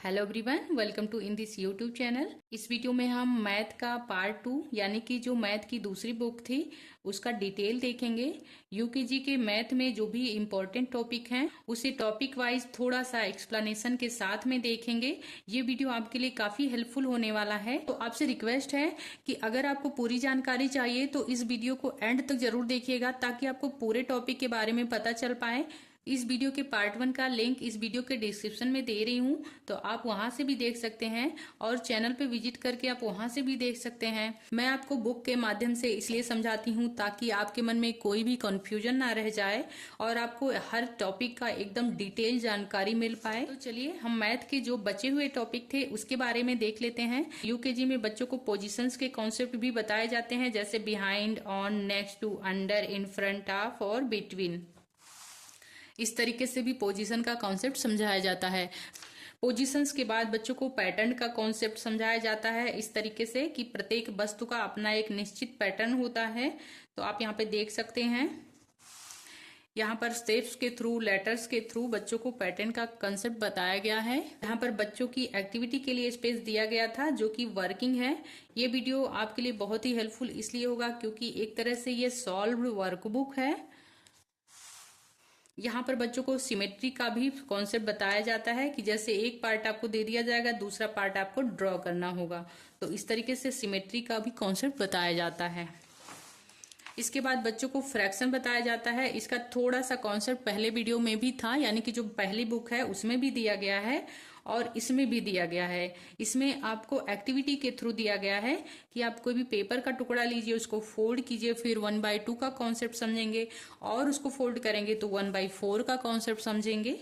Hello everyone, welcome to in this YouTube channel. इस वीडियो में हम मैथ का पार्ट 2 यानी कि जो मैथ की दूसरी बुक थी उसका डिटेल देखेंगे। यूकेजी के मैथ में जो भी इम्पोर्टेंट टॉपिक हैं उसे टॉपिक वाइज थोड़ा सा एक्सप्लेनेशन के साथ में देखेंगे। ये वीडियो आपके लिए काफी हेल्पफुल होने वाला है। तो आपसे रिक्वेस्ट है कि अगर आपको पूरी जानकारी चाहिए तो इस वीडियो को एंड तक जरूर देखिएगा ताकि आपको पूरे टॉपिक के बारे में पता चल पाए। इस वीडियो के पार्ट 1 का लिंक इस वीडियो के डिस्क्रिप्शन में दे रही हूँ, तो आप वहां से भी देख सकते हैं और चैनल पे विजिट करके आप वहां से भी देख सकते हैं। मैं आपको बुक के माध्यम से इसलिए समझाती हूँ ताकि आपके मन में कोई भी कंफ्यूजन ना रह जाए और आपको हर टॉपिक का एकदम डिटेल जानकारी मिल पाए। तो चलिए हम मैथ के जो बचे हुए टॉपिक थे उसके बारे में देख लेते हैं। यूकेजी में बच्चों को पोजिशंस के कॉन्सेप्ट भी बताए जाते हैं, जैसे behind, on, next to, under, in, front of और बिटवीन। इस तरीके से भी पोजीशन का कॉन्सेप्ट समझाया जाता है। पोजीशंस के बाद बच्चों को पैटर्न का कॉन्सेप्ट समझाया जाता है इस तरीके से कि प्रत्येक वस्तु का अपना एक निश्चित पैटर्न होता है। तो आप यहाँ पे देख सकते हैं, यहाँ पर स्टेप्स के थ्रू, लेटर्स के थ्रू बच्चों को पैटर्न का कंसेप्ट बताया गया है। यहाँ पर बच्चों की एक्टिविटी के लिए स्पेस दिया गया था जो कि वर्किंग है। ये वीडियो आपके लिए बहुत ही हेल्पफुल इसलिए होगा क्योंकि एक तरह से ये सॉल्व्ड वर्कबुक है। यहाँ पर बच्चों को सिमेट्री का भी कॉन्सेप्ट बताया जाता है कि जैसे एक पार्ट आपको दे दिया जाएगा, दूसरा पार्ट आपको ड्रॉ करना होगा। तो इस तरीके से सिमेट्री का भी कॉन्सेप्ट बताया जाता है। इसके बाद बच्चों को फ्रैक्शन बताया जाता है। इसका थोड़ा सा कॉन्सेप्ट पहले वीडियो में भी था, यानी कि जो पहली बुक है उसमें भी दिया गया है और इसमें भी दिया गया है। इसमें आपको एक्टिविटी के थ्रू दिया गया है कि आप कोई भी पेपर का टुकड़ा लीजिए, उसको फोल्ड कीजिए, फिर 1/2 का कॉन्सेप्ट समझेंगे और उसको फोल्ड करेंगे तो 1/4 का कॉन्सेप्ट समझेंगे।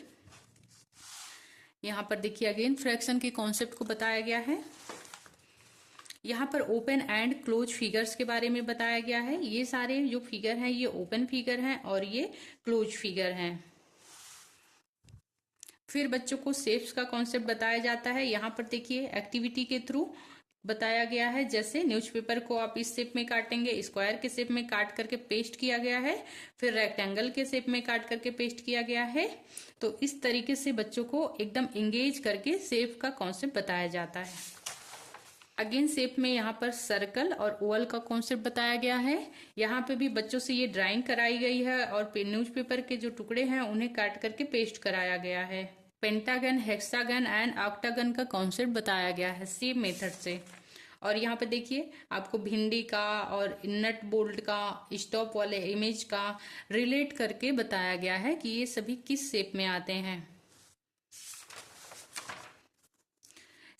यहाँ पर देखिए अगेन फ्रैक्शन के कॉन्सेप्ट को बताया गया है। यहाँ पर ओपन एंड क्लोज फिगर्स के बारे में बताया गया है। ये सारे जो फिगर हैं ये ओपन फिगर हैं और ये क्लोज फिगर हैं। फिर बच्चों को शेप्स का कॉन्सेप्ट बताया जाता है। यहाँ पर देखिए एक्टिविटी के थ्रू बताया गया है, जैसे न्यूज़पेपर को आप इस शेप में काटेंगे, स्क्वायर के शेप में काट करके पेस्ट किया गया है, फिर रेक्टेंगल के शेप में काट करके पेस्ट किया गया है। तो इस तरीके से बच्चों को एकदम एंगेज करके शेप का कॉन्सेप्ट बताया जाता है। अगेन शेप में यहाँ पर सर्कल और ओवल का कॉन्सेप्ट बताया गया है। यहाँ पे भी बच्चों से ये ड्राइंग कराई गई है और न्यूज़पेपर के जो टुकड़े हैं उन्हें काट करके पेस्ट कराया गया है। पेंटागन, हेक्सागन एंड ऑक्टागन का कॉन्सेप्ट बताया गया है सेम मेथड से। और यहाँ पे देखिए आपको भिंडी का और नट बोल्ट का, स्टॉप वाले इमेज का रिलेट करके बताया गया है कि ये सभी किस शेप में आते हैं।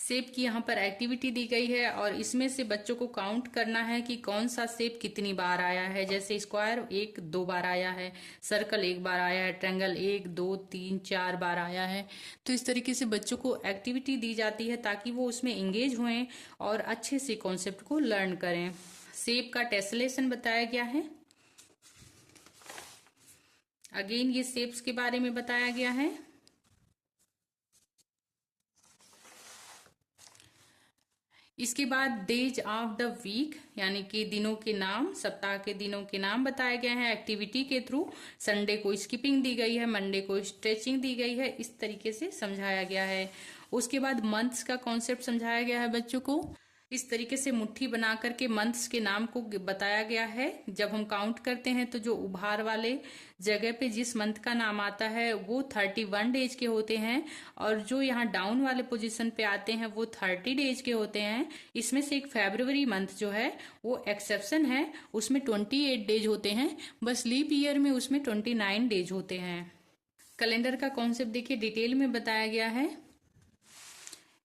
शेप की यहाँ पर एक्टिविटी दी गई है और इसमें से बच्चों को काउंट करना है कि कौन सा शेप कितनी बार आया है। जैसे स्क्वायर 1-2 बार आया है, सर्कल 1 बार आया है, ट्रायंगल 1-2-3-4 बार आया है। तो इस तरीके से बच्चों को एक्टिविटी दी जाती है ताकि वो उसमें एंगेज हुए और अच्छे से कॉन्सेप्ट को लर्न करें। शेप का टेसलेशन बताया गया है। अगेन ये शेप्स के बारे में बताया गया है। इसके बाद डेज ऑफ द वीक यानी कि दिनों के नाम, सप्ताह के दिनों के नाम बताए गए हैं एक्टिविटी के थ्रू। संडे को स्किपिंग दी गई है, मंडे को स्ट्रेचिंग दी गई है, इस तरीके से समझाया गया है। उसके बाद मंथ्स का कॉन्सेप्ट समझाया गया है बच्चों को। इस तरीके से मुट्ठी बना करके मंथ्स के नाम को बताया गया है। जब हम काउंट करते हैं तो जो उभार वाले जगह पे जिस मंथ का नाम आता है वो 31 डेज के होते हैं और जो यहाँ डाउन वाले पोजीशन पे आते हैं वो 30 डेज के होते हैं। इसमें से एक फरवरी मंथ जो है वो एक्सेप्शन है, उसमें 28 डेज होते हैं। बस लीप ईयर में उसमें 29 डेज होते हैं। कैलेंडर का कॉन्सेप्ट देखिए डिटेल में बताया गया है।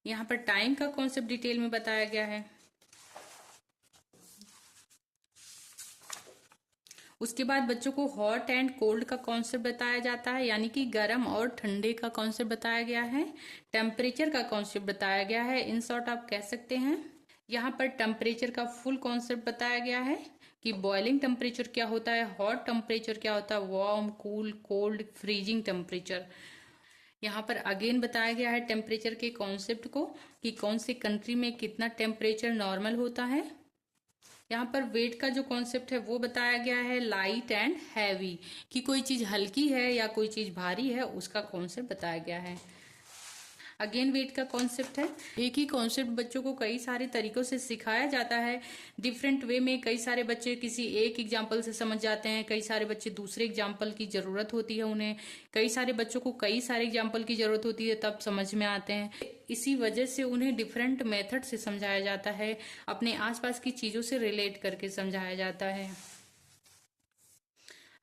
यहाँ पर टाइम का कॉन्सेप्ट डिटेल में बताया गया है। उसके बाद बच्चों को हॉट एंड कोल्ड का कॉन्सेप्ट बताया जाता है, यानी कि गर्म और ठंडे का कॉन्सेप्ट बताया गया है। टेम्परेचर का कॉन्सेप्ट बताया गया है, इन शॉर्ट आप कह सकते हैं। यहाँ पर टेम्परेचर का फुल कॉन्सेप्ट बताया गया है कि बॉइलिंग टेम्परेचर क्या होता है, हॉट टेम्परेचर क्या होता है, warm, cool, cold, freezing temperature. यहाँ पर अगेन बताया गया है टेम्परेचर के कॉन्सेप्ट को कि कौन सी कंट्री में कितना टेम्परेचर नॉर्मल होता है। यहाँ पर वेट का जो कॉन्सेप्ट है वो बताया गया है, लाइट एंड हैवी, कि कोई चीज हल्की है या कोई चीज भारी है उसका कॉन्सेप्ट बताया गया है। अगेन वेट का कॉन्सेप्ट है। एक ही कॉन्सेप्ट बच्चों को कई सारे तरीकों से सिखाया जाता है, डिफरेंट वे में। कई सारे बच्चे किसी एक एग्जाम्पल से समझ जाते हैं, कई सारे बच्चे दूसरे एग्जाम्पल की जरूरत होती है उन्हें, कई सारे बच्चों को कई सारे एग्जाम्पल की जरूरत होती है तब समझ में आते हैं। इसी वजह से उन्हें डिफरेंट मेथड से समझाया जाता है, अपने आसपास की चीजों से रिलेट करके समझाया जाता है।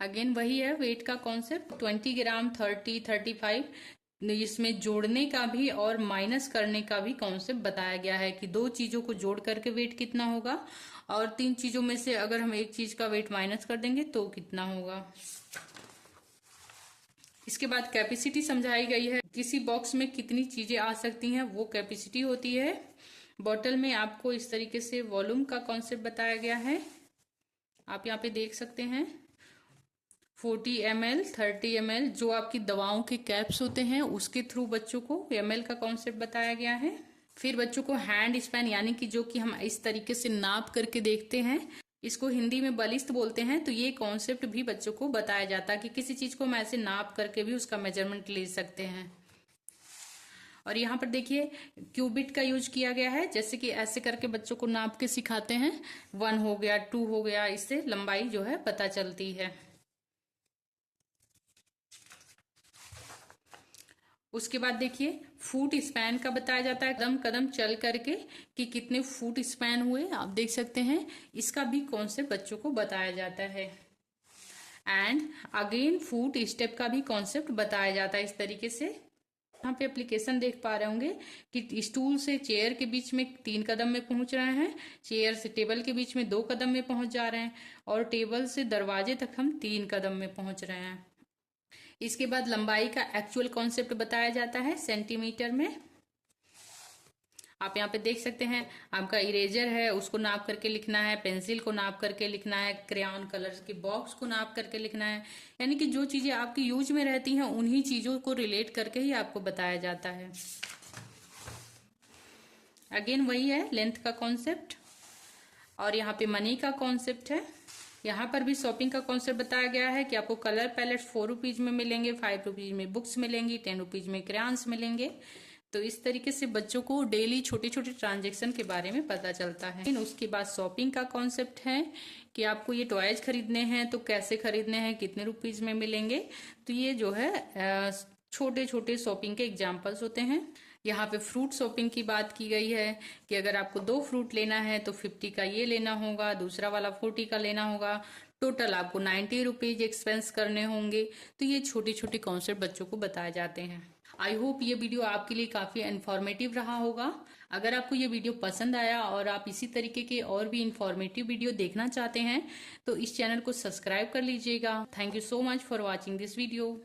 अगेन वही है वेट का कॉन्सेप्ट, 20 ग्राम, 30, 35, इसमें जोड़ने का भी और माइनस करने का भी कॉन्सेप्ट बताया गया है कि दो चीजों को जोड़ करके वेट कितना होगा, और तीन चीजों में से अगर हम एक चीज का वेट माइनस कर देंगे तो कितना होगा। इसके बाद कैपेसिटी समझाई गई है, किसी बॉक्स में कितनी चीजें आ सकती हैं वो कैपेसिटी होती है। बॉटल में आपको इस तरीके से वॉल्यूम का कॉन्सेप्ट बताया गया है, आप यहाँ पे देख सकते हैं। 40 ml, 30 ml जो आपकी दवाओं के कैप्स होते हैं उसके थ्रू बच्चों को ml का कॉन्सेप्ट बताया गया है। फिर बच्चों को हैंड स्पैन यानी कि जो कि हम इस तरीके से नाप करके देखते हैं, इसको हिंदी में बलिष्ठ बोलते हैं, तो ये कॉन्सेप्ट भी बच्चों को बताया जाता है कि किसी चीज को हम ऐसे नाप करके भी उसका मेजरमेंट ले सकते हैं। और यहाँ पर देखिए क्यूबिट का यूज किया गया है, जैसे कि ऐसे करके बच्चों को नाप के सिखाते हैं, 1 हो गया, 2 हो गया, इससे लंबाई जो है पता चलती है। उसके बाद देखिए फुट स्पैन का बताया जाता है, कदम कदम चल करके कि कितने फुट स्पैन हुए, आप देख सकते हैं, इसका भी कॉन्सेप्ट बच्चों को बताया जाता है। एंड अगेन फुट स्टेप का भी कॉन्सेप्ट बताया जाता है इस तरीके से। यहाँ पे एप्लीकेशन देख पा रहे होंगे कि स्टूल से चेयर के बीच में 3 कदम में पहुंच रहे हैं, चेयर से टेबल के बीच में 2 कदम में पहुंच जा रहे हैं, और टेबल से दरवाजे तक हम 3 कदम में पहुंच रहे हैं। इसके बाद लंबाई का एक्चुअल कॉन्सेप्ट बताया जाता है सेंटीमीटर में। आप यहाँ पे देख सकते हैं, आपका इरेजर है उसको नाप करके लिखना है, पेंसिल को नाप करके लिखना है, क्रेयॉन कलर्स के बॉक्स को नाप करके लिखना है, यानी कि जो चीजें आपकी यूज में रहती हैं उन्हीं चीजों को रिलेट करके ही आपको बताया जाता है। अगेन वही है लेंथ का कॉन्सेप्ट। और यहाँ पे मनी का कॉन्सेप्ट है, यहाँ पर भी शॉपिंग का कॉन्सेप्ट बताया गया है कि आपको कलर पैलेट 4 रुपीज में मिलेंगे, 5 रुपीज में बुक्स मिलेंगी, 10 रुपीज में क्रेयॉन्स मिलेंगे। तो इस तरीके से बच्चों को डेली छोटे छोटे ट्रांजेक्शन के बारे में पता चलता है। उसके बाद शॉपिंग का कॉन्सेप्ट है कि आपको ये टॉयज खरीदने हैं तो कैसे खरीदने हैं, कितने रुपीज में मिलेंगे। तो ये जो है छोटे छोटे शॉपिंग के एग्जाम्पल्स होते हैं। यहाँ पे फ्रूट शॉपिंग की बात की गई है कि अगर आपको 2 फ्रूट लेना है तो 50 का ये लेना होगा, दूसरा वाला 40 का लेना होगा, टोटल आपको 90 रुपीज एक्सपेंस करने होंगे। तो ये छोटे छोटे कॉन्सेप्ट बच्चों को बताए जाते हैं। आई होप ये वीडियो आपके लिए काफी इन्फॉर्मेटिव रहा होगा। अगर आपको ये वीडियो पसंद आया और आप इसी तरीके के और भी इन्फॉर्मेटिव वीडियो देखना चाहते हैं तो इस चैनल को सब्सक्राइब कर लीजिएगा। Thank you so much for watching this video.